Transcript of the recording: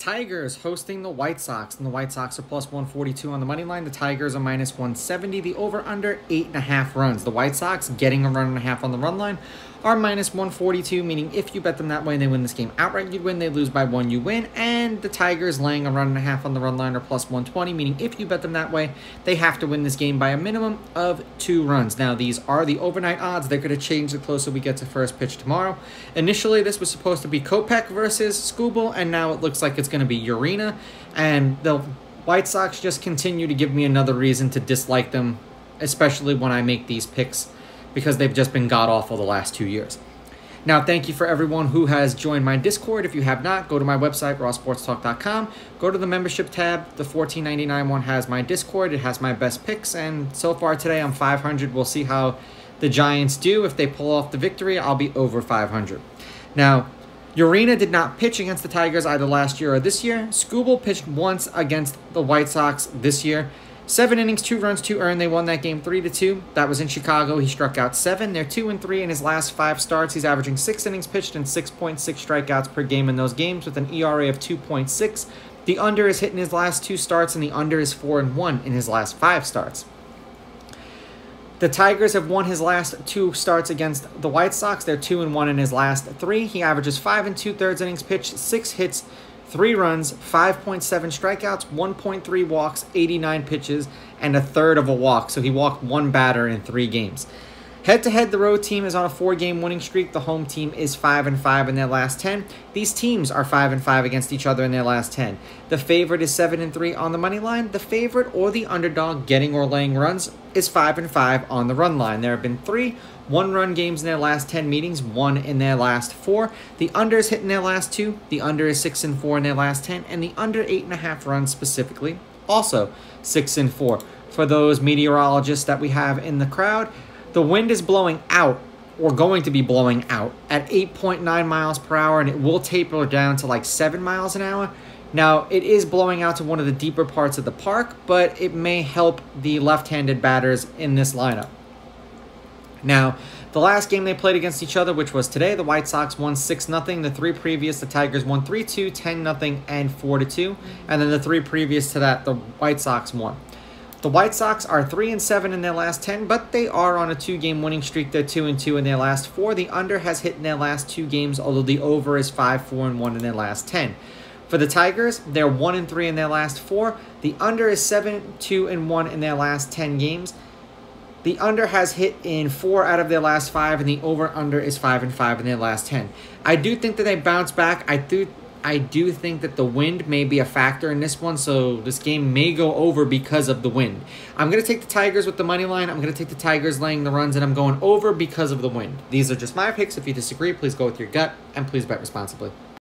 Tigers hosting the White Sox, and the White Sox are plus 142 on the money line. The Tigers are minus 170. The over-under 8.5 runs. The White Sox getting a run and a half on the run line are minus 142, meaning if you bet them that way and they win this game outright, you'd win. They lose by 1, you win. And the Tigers laying a run and a half on the run line are plus 120, meaning if you bet them that way, they have to win this game by a minimum of 2 runs. Now, these are the overnight odds. They're going to change the closer we get to first pitch tomorrow. Initially, this was supposed to be Kopech versus Skubal, and now it looks like it's going to be Urena. And the White Sox just continue to give me another reason to dislike them, especially when I make these picks, because they've just been god-awful the last 2 years. Now, thank you for everyone who has joined my Discord. If you have not, go to my website, rawsportstalk.com. Go to the membership tab. The $14.99 one has my Discord. It has my best picks, and so far today I'm 500. We'll see how the Giants do. If they pull off the victory, I'll be over 500. Now, Urena did not pitch against the Tigers either last year or this year. Skubal pitched once against the White Sox this year. 7 innings, 2 runs, 2 earned. They won that game 3-2. That was in Chicago. He struck out 7. They're 2-3 in his last 5 starts. He's averaging 6 innings pitched and 6.6 strikeouts per game in those games with an ERA of 2.6. The under is hit in his last 2 starts, and the under is 4-1 in his last 5 starts. The Tigers have won his last 2 starts against the White Sox. They're 2-1 in his last 3. He averages 5 2/3 innings pitched, 6 hits, 3 runs, 5.7 strikeouts, 1.3 walks, 89 pitches, and 1/3 of a walk. So he walked 1 batter in 3 games. Head-to-head, the road team is on a 4-game winning streak. The home team is 5-5 in their last 10. These teams are 5-5 against each other in their last 10. The favorite is 7-3 on the money line. The favorite or the underdog getting or laying runs is 5-5 on the run line. There have been 3 one-run games in their last 10 meetings, 1 in their last 4. The under is hit in their last 2. The under is 6-4 in their last 10. And the under 8.5 runs specifically, also 6-4. For those meteorologists that we have in the crowd, the wind is blowing out, or going to be blowing out, at 8.9 miles per hour, and it will taper down to like 7 miles an hour. Now, it is blowing out to one of the deeper parts of the park, but it may help the left-handed batters in this lineup. Now, the last game they played against each other, which was today, the White Sox won 6-0. The 3 previous, the Tigers won 3-2, 10-0, and 4-2. And then the 3 previous to that, the White Sox won. The White Sox are 3-7 in their last 10, but they are on a 2-game winning streak. They're 2-2 in their last 4. The under has hit in their last 2 games, although the over is 5-4-1 in their last 10. For the Tigers, they're 1-3 in their last 4. The under is 7-2-1 in their last 10 games. The under has hit in 4 out of their last 5, and the over-under is 5-5 in their last 10. I do think that they bounce back. I do think that the wind may be a factor in this one, so this game may go over because of the wind. I'm going to take the Tigers with the money line. I'm going to take the Tigers laying the runs, and I'm going over because of the wind. These are just my picks. If you disagree, please go with your gut, and please bet responsibly.